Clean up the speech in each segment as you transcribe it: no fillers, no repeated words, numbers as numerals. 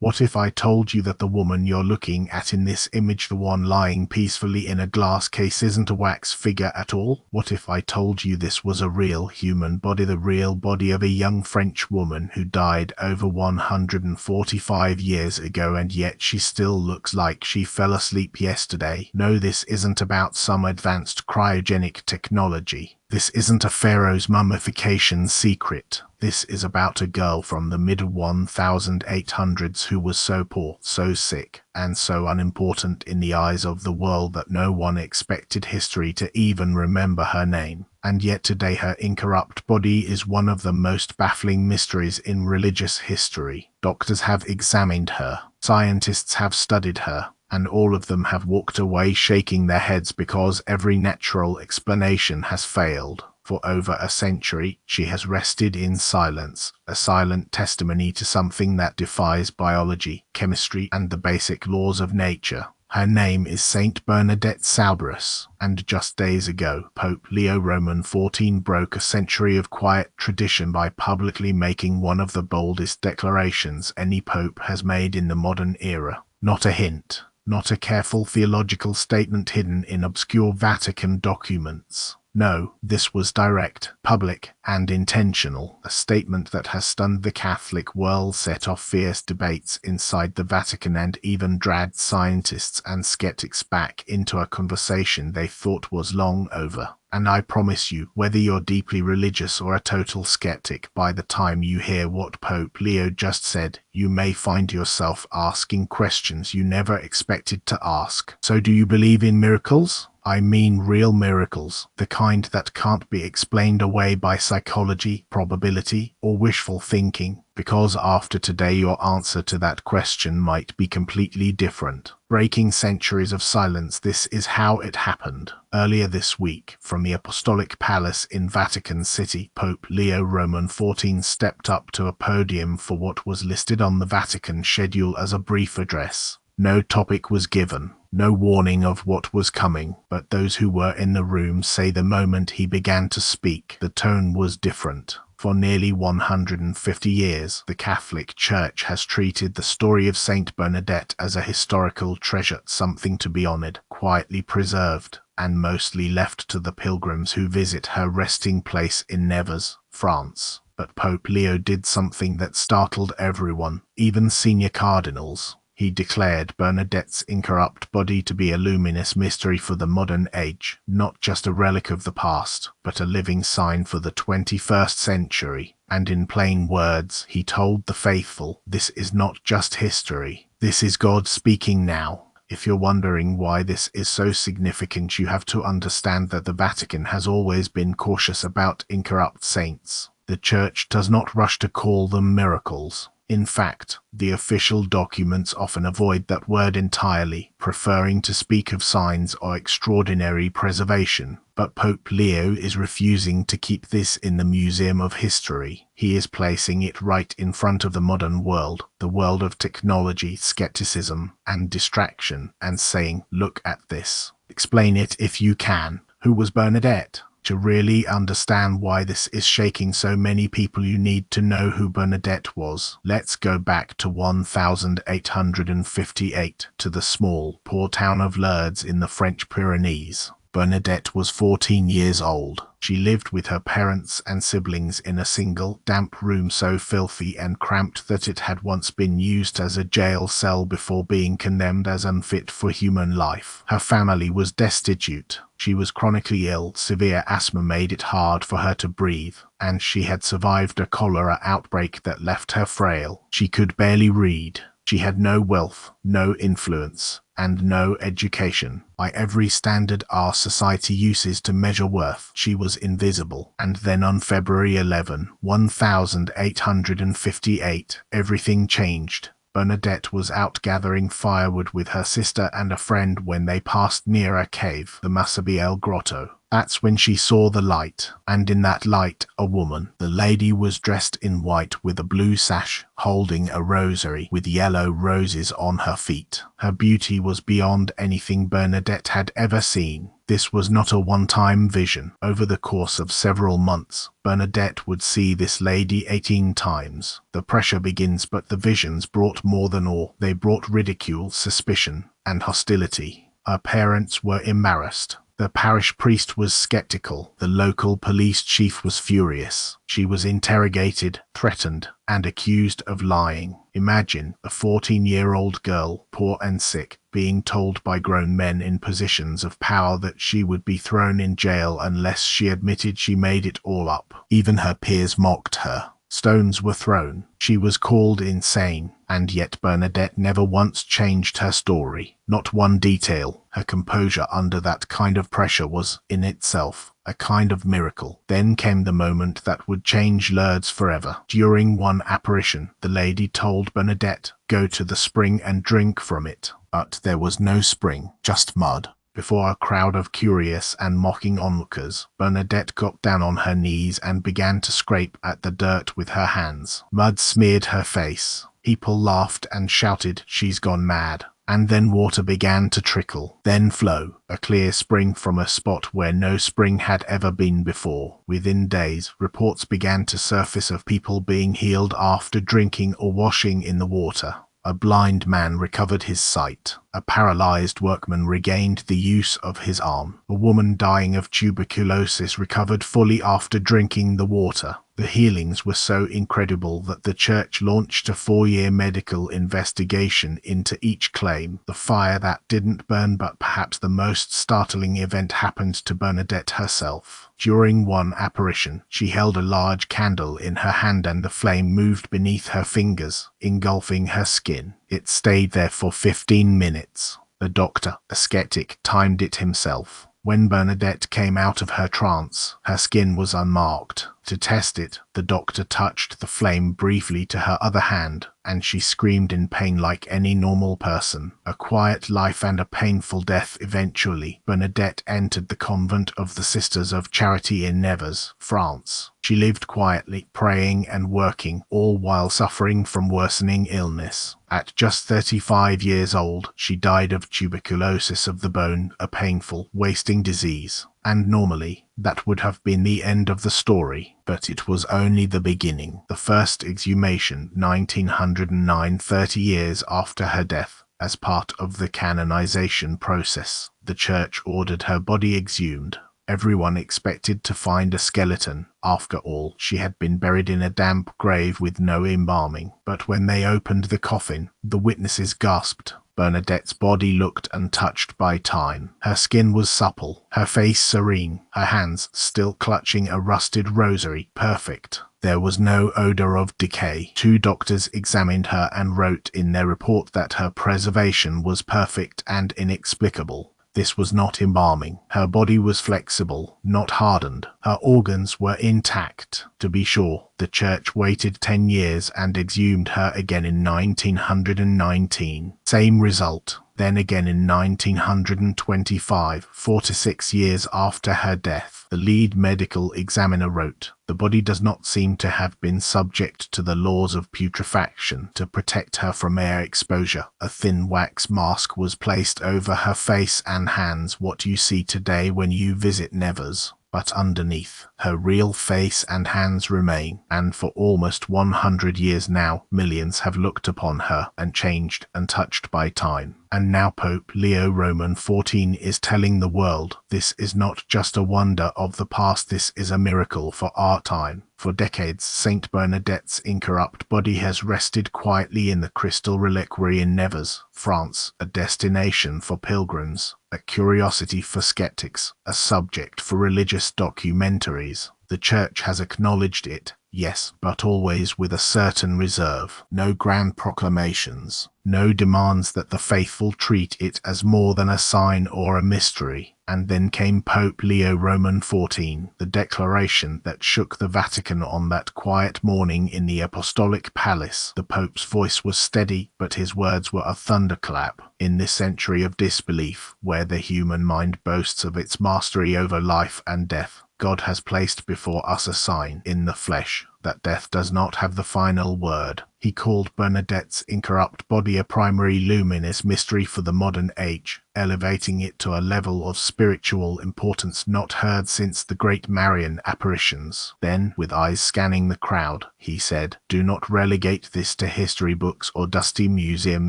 What if I told you that the woman you're looking at in this image, the one lying peacefully in a glass case, isn't a wax figure at all? What if I told you this was a real human body, the real body of a young French woman who died over 145 years ago, and yet she still looks like she fell asleep yesterday? No, this isn't about some advanced cryogenic technology. This isn't a pharaoh's mummification secret. This is about a girl from the mid-1800s who was so poor, so sick, and so unimportant in the eyes of the world that no one expected history to even remember her name. And yet today her incorrupt body is one of the most baffling mysteries in religious history. Doctors have examined her, scientists have studied her, and all of them have walked away shaking their heads because every natural explanation has failed. For over a century, she has rested in silence, a silent testimony to something that defies biology, chemistry, and the basic laws of nature. Her name is Saint Bernadette Soubirous, and just days ago, Pope Leo XIV broke a century of quiet tradition by publicly making one of the boldest declarations any pope has made in the modern era. Not a hint. Not a careful theological statement hidden in obscure Vatican documents. No, this was direct, public, and intentional, a statement that has stunned the Catholic world, set off fierce debates inside the Vatican, and even dragged scientists and skeptics back into a conversation they thought was long over. And I promise you, whether you're deeply religious or a total skeptic, by the time you hear what Pope Leo just said, you may find yourself asking questions you never expected to ask. So do you believe in miracles? I mean real miracles, the kind that can't be explained away by psychology, probability, or wishful thinking, because after today your answer to that question might be completely different. Breaking centuries of silence, this is how it happened. Earlier this week, from the Apostolic Palace in Vatican City, Pope Leo XIV stepped up to a podium for what was listed on the Vatican schedule as a brief address. No topic was given, no warning of what was coming, but those who were in the room say the moment he began to speak, the tone was different. For nearly 150 years, the Catholic Church has treated the story of Saint Bernadette as a historical treasure, something to be honored, quietly preserved, and mostly left to the pilgrims who visit her resting place in Nevers, France. But Pope Leo did something that startled everyone, even senior cardinals. He declared Bernadette's incorrupt body to be a luminous mystery for the modern age, not just a relic of the past, but a living sign for the 21st century. And in plain words, he told the faithful, this is not just history, this is God speaking now. If you're wondering why this is so significant, you have to understand that the Vatican has always been cautious about incorrupt saints. The Church does not rush to call them miracles. In fact, the official documents often avoid that word entirely, preferring to speak of signs or extraordinary preservation. But Pope Leo is refusing to keep this in the Museum of History. He is placing it right in front of the modern world, the world of technology, skepticism, and distraction, and saying, look at this. Explain it if you can. Who was Bernadette? To really understand why this is shaking so many people, you need to know who Bernadette was. Let's go back to 1858, to the small, poor town of Lourdes in the French Pyrenees. Bernadette was 14 years old. She lived with her parents and siblings in a single, damp room so filthy and cramped that it had once been used as a jail cell before being condemned as unfit for human life. Her family was destitute. She was chronically ill, severe asthma made it hard for her to breathe, and she had survived a cholera outbreak that left her frail. She could barely read. She had no wealth, no influence, and no education. By every standard our society uses to measure worth, she was invisible. And then on February 11, 1858, everything changed. Bernadette was out gathering firewood with her sister and a friend when they passed near a cave, the Massabielle Grotto. That's when she saw the light, and in that light a woman. The lady was dressed in white with a blue sash, holding a rosary with yellow roses on her feet. Her beauty was beyond anything Bernadette had ever seen. This was not a one-time vision. Over the course of several months, Bernadette would see this lady 18 times. The pressure begins, but the visions brought more than awe. They brought ridicule, suspicion, and hostility. Her parents were embarrassed. The parish priest was skeptical. The local police chief was furious. She was interrogated, threatened, and accused of lying. Imagine a 14-year-old girl, poor and sick, being told by grown men in positions of power that she would be thrown in jail unless she admitted she made it all up. Even her peers mocked her. Stones were thrown. She was called insane, and yet Bernadette never once changed her story. Not one detail. Her composure under that kind of pressure was, in itself, a kind of miracle. Then came the moment that would change Lourdes forever. During one apparition, the lady told Bernadette, "Go to the spring and drink from it." But there was no spring, just mud. Before a crowd of curious and mocking onlookers, Bernadette got down on her knees and began to scrape at the dirt with her hands. Mud smeared her face. People laughed and shouted, "She's gone mad." And then water began to trickle, then flow, a clear spring from a spot where no spring had ever been before. Within days, reports began to surface of people being healed after drinking or washing in the water. A blind man recovered his sight. A paralyzed workman regained the use of his arm. A woman dying of tuberculosis recovered fully after drinking the water. The healings were so incredible that the church launched a 4-year medical investigation into each claim. The fire that didn't burn, but perhaps the most startling event happened to Bernadette herself. During one apparition, she held a large candle in her hand and the flame moved beneath her fingers, engulfing her skin. It stayed there for 15 minutes. The doctor, a skeptic, timed it himself. When Bernadette came out of her trance, her skin was unmarked. To test it, the doctor touched the flame briefly to her other hand, and she screamed in pain like any normal person. A quiet life and a painful death eventually. Bernadette entered the convent of the Sisters of Charity in Nevers, France. She lived quietly, praying and working, all while suffering from worsening illness. At just 35 years old, she died of tuberculosis of the bone, a painful, wasting disease. And normally, that would have been the end of the story, but it was only the beginning. The first exhumation, 1909, 30 years after her death. As part of the canonization process, the church ordered her body exhumed. Everyone expected to find a skeleton. After all, she had been buried in a damp grave with no embalming. But when they opened the coffin, the witnesses gasped. Bernadette's body looked untouched by time. Her skin was supple, her face serene, her hands, still clutching a rusted rosary, perfect. There was no odor of decay. 2 doctors examined her and wrote in their report that her preservation was perfect and inexplicable. This was not embalming. Her body was flexible, not hardened. Her organs were intact. To be sure, the church waited 10 years and exhumed her again in 1919. Same result. Then again in 1925, 4 to 6 years after her death. The lead medical examiner wrote, "The body does not seem to have been subject to the laws of putrefaction. To protect her from air exposure, a thin wax mask was placed over her face and hands, what you see today when you visit Nevers. But underneath, her real face and hands remain, and for almost 100 years now, millions have looked upon her, unchanged, untouched by time. And now Pope Leo XIV is telling the world, this is not just a wonder of the past, this is a miracle for our time. For decades, Saint Bernadette's incorrupt body has rested quietly in the crystal reliquary in Nevers, France, a destination for pilgrims, a curiosity for skeptics, a subject for religious documentaries. The Church has acknowledged it, Yes, but always with a certain reserve. No grand proclamations. No demands that the faithful treat it as more than a sign or a mystery. And then came Pope Leo XIV, the declaration that shook the Vatican on that quiet morning in the Apostolic Palace. The Pope's voice was steady, but his words were a thunderclap. In this century of disbelief, where the human mind boasts of its mastery over life and death, God has placed before us a sign in the flesh that death does not have the final word. He called Bernadette's incorrupt body a primary luminous mystery for the modern age, elevating it to a level of spiritual importance not heard since the great Marian apparitions. Then, with eyes scanning the crowd, he said, "Do not relegate this to history books or dusty museum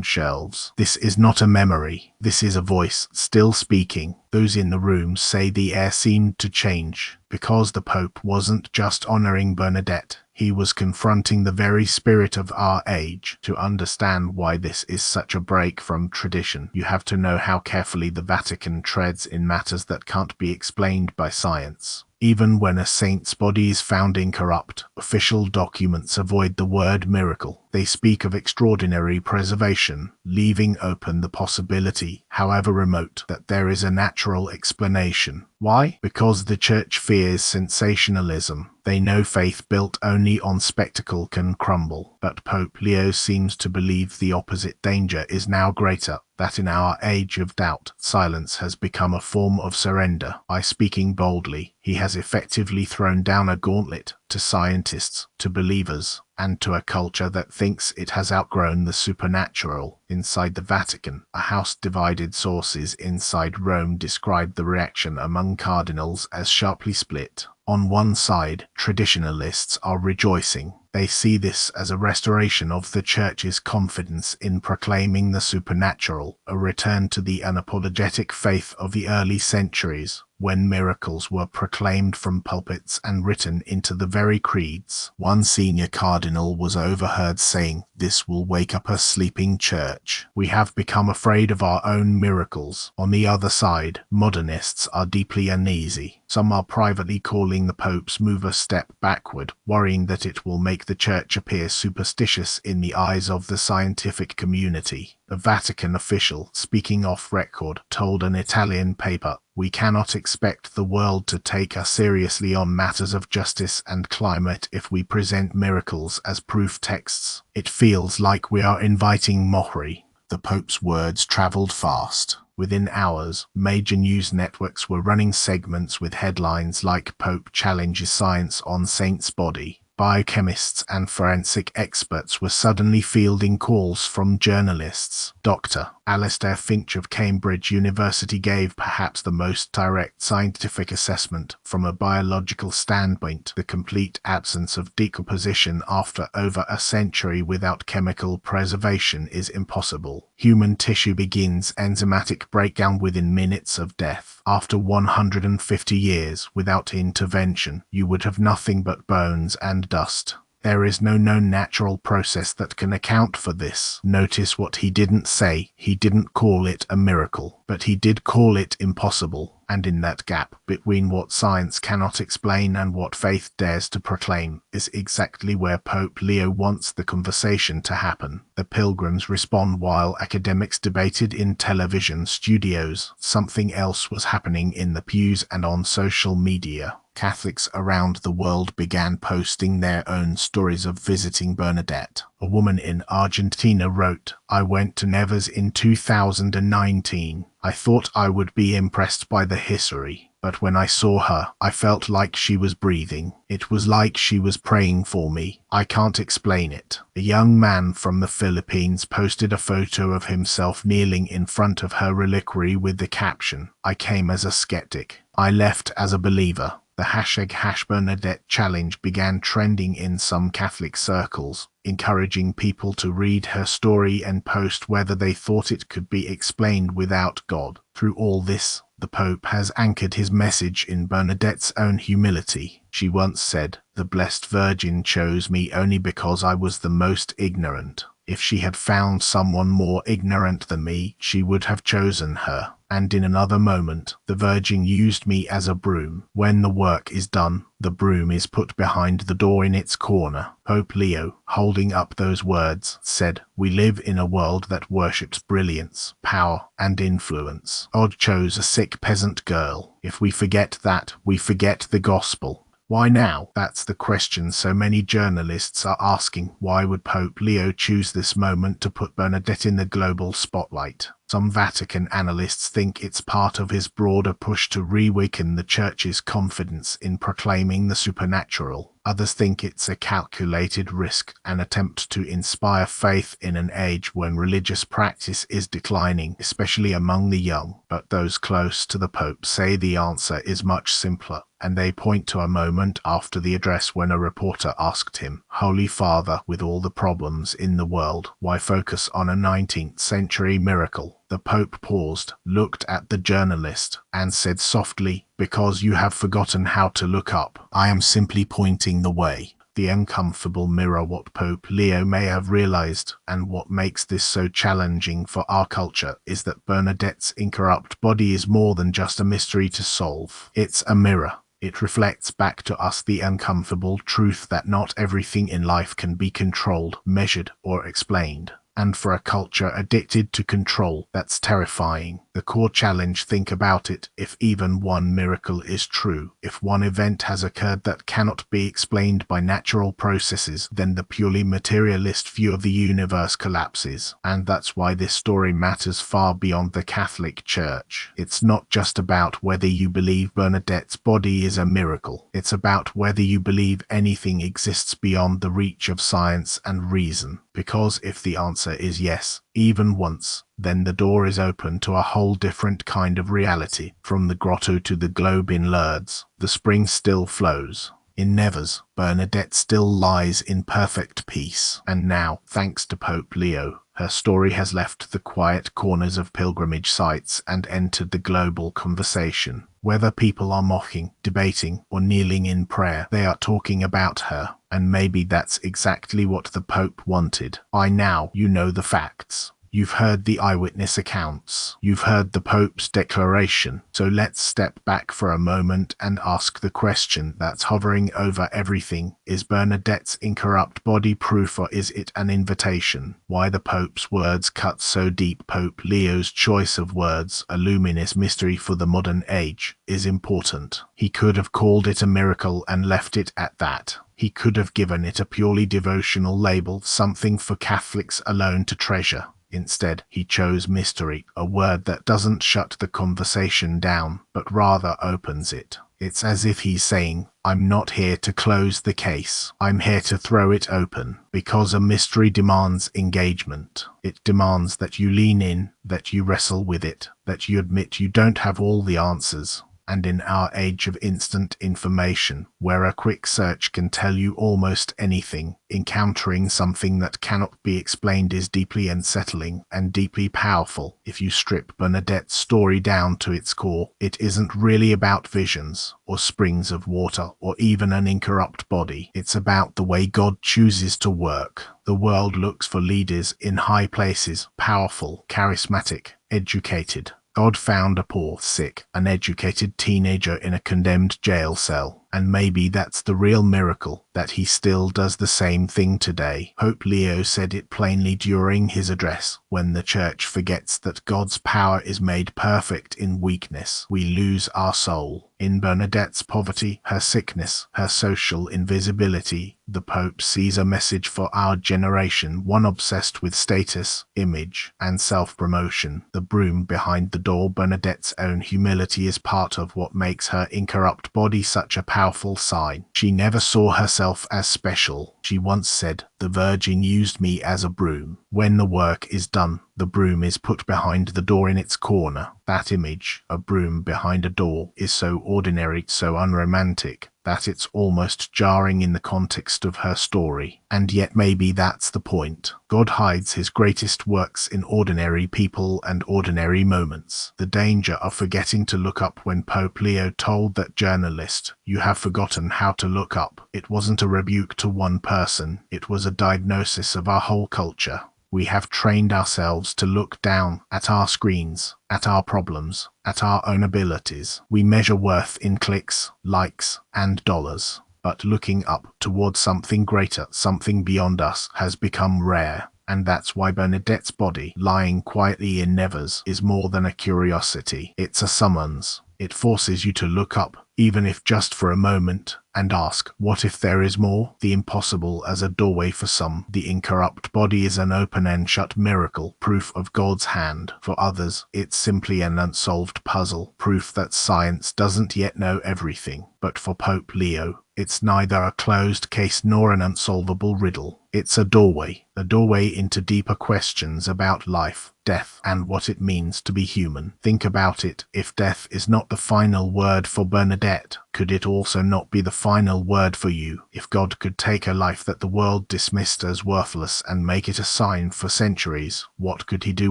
shelves. This is not a memory. This is a voice, still speaking." Those in the room say the air seemed to change, because the Pope wasn't just honoring Bernadette. He was confronting the very spirit of our age. To understand why this is such a break from tradition, you have to know how carefully the Vatican treads in matters that can't be explained by science. Even when a saint's body is found incorrupt, official documents avoid the word miracle. They speak of extraordinary preservation, leaving open the possibility, however remote, that there is a natural explanation. Why? Because the Church fears sensationalism. They know faith built only on spectacle can crumble. But Pope Leo seems to believe the opposite danger is now greater, that in our age of doubt, silence has become a form of surrender. By speaking boldly, he has effectively thrown down a gauntlet to scientists, to believers, and to a culture that thinks it has outgrown the supernatural. Inside the Vatican, a house divided. Sources inside Rome describe the reaction among cardinals as sharply split. On one side, traditionalists are rejoicing. They see this as a restoration of the Church's confidence in proclaiming the supernatural, a return to the unapologetic faith of the early centuries, when miracles were proclaimed from pulpits and written into the very creeds. One senior cardinal was overheard saying, "This will wake up a sleeping church. We have become afraid of our own miracles." On the other side, modernists are deeply uneasy. Some are privately calling the Pope's move a step backward, worrying that it will make the Church appear superstitious in the eyes of the scientific community. A Vatican official, speaking off record, told an Italian paper, "We cannot expect the world to take us seriously on matters of justice and climate if we present miracles as proof texts. It feels like we are inviting mockery." The Pope's words traveled fast. Within hours, major news networks were running segments with headlines like "Pope challenges science on Saint's body." Biochemists and forensic experts were suddenly fielding calls from journalists. Dr. Alistair Finch of Cambridge University gave perhaps the most direct scientific assessment from a biological standpoint. The complete absence of decomposition after over a century without chemical preservation is impossible. Human tissue begins enzymatic breakdown within minutes of death. After 150 years, without intervention, you would have nothing but bones and dust. There is no known natural process that can account for this. Notice what he didn't say. He didn't call it a miracle, but he did call it impossible. And in that gap between what science cannot explain and what faith dares to proclaim is exactly where Pope Leo wants the conversation to happen. The pilgrims respond while academics debated in television studios. Something else was happening in the pews and on social media. Catholics around the world began posting their own stories of visiting Bernadette. A woman in Argentina wrote, "I went to Nevers in 2019. I thought I would be impressed by the history, but when I saw her, I felt like she was breathing. It was like she was praying for me. I can't explain it." A young man from the Philippines posted a photo of himself kneeling in front of her reliquary with the caption, "I came as a skeptic. I left as a believer." The #Bernadette challenge began trending in some Catholic circles, encouraging people to read her story and post whether they thought it could be explained without God. Through all this, the Pope has anchored his message in Bernadette's own humility. She once said, "The Blessed Virgin chose me only because I was the most ignorant. If she had found someone more ignorant than me, she would have chosen her." And in another moment, the Virgin used me as a broom. When the work is done, the broom is put behind the door in its corner. Pope Leo, holding up those words, said, "We live in a world that worships brilliance, power, and influence. God chose a sick peasant girl. If we forget that, we forget the gospel." Why now? That's the question so many journalists are asking. Why would Pope Leo choose this moment to put Bernadette in the global spotlight? Some Vatican analysts think it's part of his broader push to reawaken the Church's confidence in proclaiming the supernatural. Others think it's a calculated risk, an attempt to inspire faith in an age when religious practice is declining, especially among the young. But those close to the Pope say the answer is much simpler, and they point to a moment after the address when a reporter asked him, "Holy Father, with all the problems in the world, why focus on a 19th century miracle?" The Pope paused, looked at the journalist, and said softly, "Because you have forgotten how to look up. I am simply pointing the way." The uncomfortable mirror what Pope Leo may have realized, and what makes this so challenging for our culture, is that Bernadette's incorrupt body is more than just a mystery to solve. It's a mirror. It reflects back to us the uncomfortable truth that not everything in life can be controlled, measured, or explained. And for a culture addicted to control, that's terrifying. The core challenge, think about it, if even one miracle is true, if one event has occurred that cannot be explained by natural processes, then the purely materialist view of the universe collapses. And that's why this story matters far beyond the Catholic Church. It's not just about whether you believe Bernadette's body is a miracle. It's about whether you believe anything exists beyond the reach of science and reason. Because if the answer is yes, even once, then the door is open to a whole different kind of reality. From the grotto to the globe in Lourdes, the spring still flows. In Nevers, Bernadette still lies in perfect peace. And now, thanks to Pope Leo, her story has left the quiet corners of pilgrimage sites and entered the global conversation. Whether people are mocking, debating, or kneeling in prayer, they are talking about her. And maybe that's exactly what the Pope wanted. By now, you know the facts. You've heard the eyewitness accounts. You've heard the Pope's declaration. So let's step back for a moment and ask the question that's hovering over everything. Is Bernadette's incorrupt body proof, or is it an invitation? Why the Pope's words cut so deep? Pope Leo's choice of words, a luminous mystery for the modern age, is important. He could have called it a miracle and left it at that. He could have given it a purely devotional label, something for Catholics alone to treasure. Instead, he chose mystery, a word that doesn't shut the conversation down, but rather opens it. It's as if he's saying, "I'm not here to close the case. I'm here to throw it open." Because a mystery demands engagement. It demands that you lean in, that you wrestle with it, that you admit you don't have all the answers. And in our age of instant information, where a quick search can tell you almost anything, encountering something that cannot be explained is deeply unsettling and deeply powerful. If you strip Bernadette's story down to its core, it isn't really about visions, or springs of water, or even an incorrupt body. It's about the way God chooses to work. The world looks for leaders in high places, powerful, charismatic, educated. God found a poor, sick, uneducated teenager in a condemned jail cell. And maybe that's the real miracle, that he still does the same thing today. Pope Leo said it plainly during his address. When the Church forgets that God's power is made perfect in weakness, we lose our soul. In Bernadette's poverty, her sickness, her social invisibility, the Pope sees a message for our generation, one obsessed with status, image, and self-promotion. The broom behind the door, Bernadette's own humility, is part of what makes her incorrupt body such a powerful sign. She never saw herself as special. She once said, "The Virgin used me as a broom." When the work is done, the broom is put behind the door in its corner. That image, a broom behind a door, is so ordinary, so unromantic, that it's almost jarring in the context of her story. And yet maybe that's the point. God hides his greatest works in ordinary people and ordinary moments. The danger of forgetting to look up. When Pope Leo told that journalist, "You have forgotten how to look up," it wasn't a rebuke to one person, it was a diagnosis of our whole culture. We have trained ourselves to look down at our screens, at our problems, at our own abilities. We measure worth in clicks, likes, and dollars. But looking up towards something greater, something beyond us, has become rare. And that's why Bernadette's body, lying quietly in Nevers, is more than a curiosity. It's a summons. It forces you to look up, even if just for a moment, and ask, what if there is more? The impossible as a doorway for some. The incorrupt body is an open and shut miracle, proof of God's hand. For others, it's simply an unsolved puzzle, proof that science doesn't yet know everything. But for Pope Leo, it's neither a closed case nor an unsolvable riddle. It's a doorway into deeper questions about life, death, and what it means to be human. Think about it. If death is not the final word for Bernadette, could it also not be the final word for you? If God could take a life that the world dismissed as worthless and make it a sign for centuries, what could he do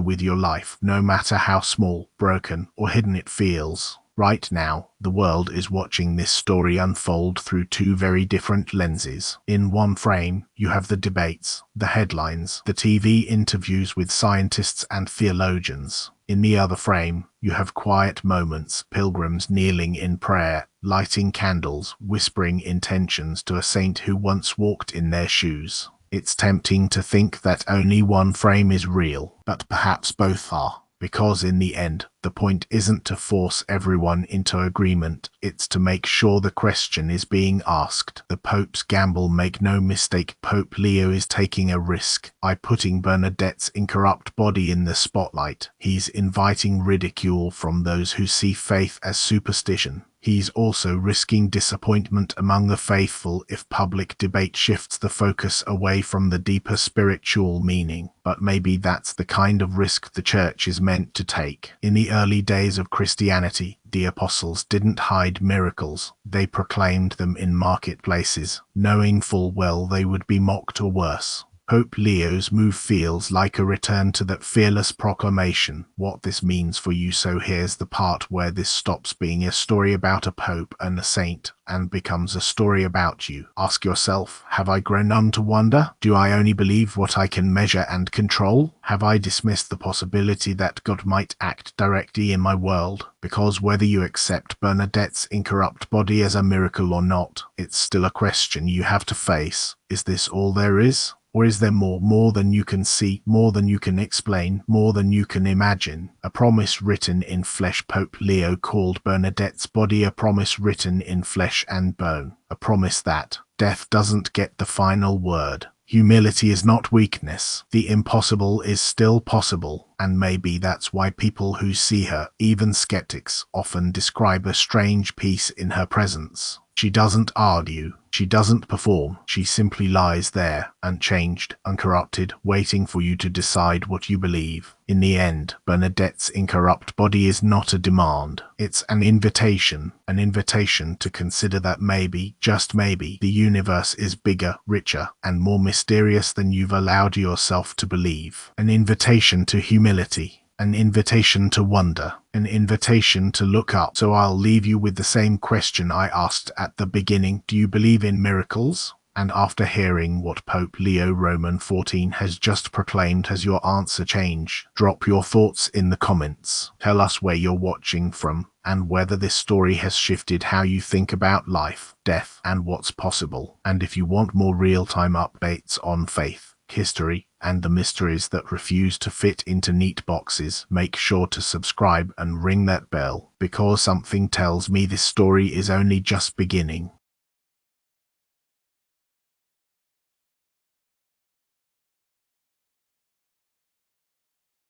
with your life, no matter how small, broken, or hidden it feels? Right now, the world is watching this story unfold through two very different lenses. In one frame, you have the debates, the headlines, the TV interviews with scientists and theologians. In the other frame, you have quiet moments, pilgrims kneeling in prayer, lighting candles, whispering intentions to a saint who once walked in their shoes. It's tempting to think that only one frame is real, but perhaps both are. Because in the end, the point isn't to force everyone into agreement, it's to make sure the question is being asked. The Pope's gamble, make no mistake, Pope Leo is taking a risk by putting Bernadette's incorrupt body in the spotlight. He's inviting ridicule from those who see faith as superstition. He's also risking disappointment among the faithful if public debate shifts the focus away from the deeper spiritual meaning. But maybe that's the kind of risk the Church is meant to take. In the early days of Christianity, the apostles didn't hide miracles. They proclaimed them in marketplaces, knowing full well they would be mocked or worse. Pope Leo's move feels like a return to that fearless proclamation. What this means for you, so here's the part where this stops being a story about a pope and a saint and becomes a story about you. Ask yourself, have I grown numb to wonder? Do I only believe what I can measure and control? Have I dismissed the possibility that God might act directly in my world? Because whether you accept Bernadette's incorrupt body as a miracle or not, it's still a question you have to face. Is this all there is? Or is there more than you can see, more than you can explain, more than you can imagine? A promise written in flesh. Pope Leo called Bernadette's body a promise written in flesh and bone. A promise that death doesn't get the final word. Humility is not weakness. The impossible is still possible. And maybe that's why people who see her, even skeptics, often describe a strange peace in her presence. She doesn't argue. She doesn't perform. She simply lies there, unchanged, uncorrupted, waiting for you to decide what you believe. In the end, Bernadette's incorrupt body is not a demand. It's an invitation to consider that maybe, just maybe, the universe is bigger, richer, and more mysterious than you've allowed yourself to believe. An invitation to humility. An invitation to wonder, an invitation to look up. So I'll leave you with the same question I asked at the beginning. Do you believe in miracles? And after hearing what Pope Leo XIV has just proclaimed, has your answer changed? Drop your thoughts in the comments. Tell us where you're watching from, and whether this story has shifted how you think about life, death, and what's possible. And if you want more real-time updates on faith, history, and the mysteries that refuse to fit into neat boxes, make sure to subscribe and ring that bell, because something tells me this story is only just beginning.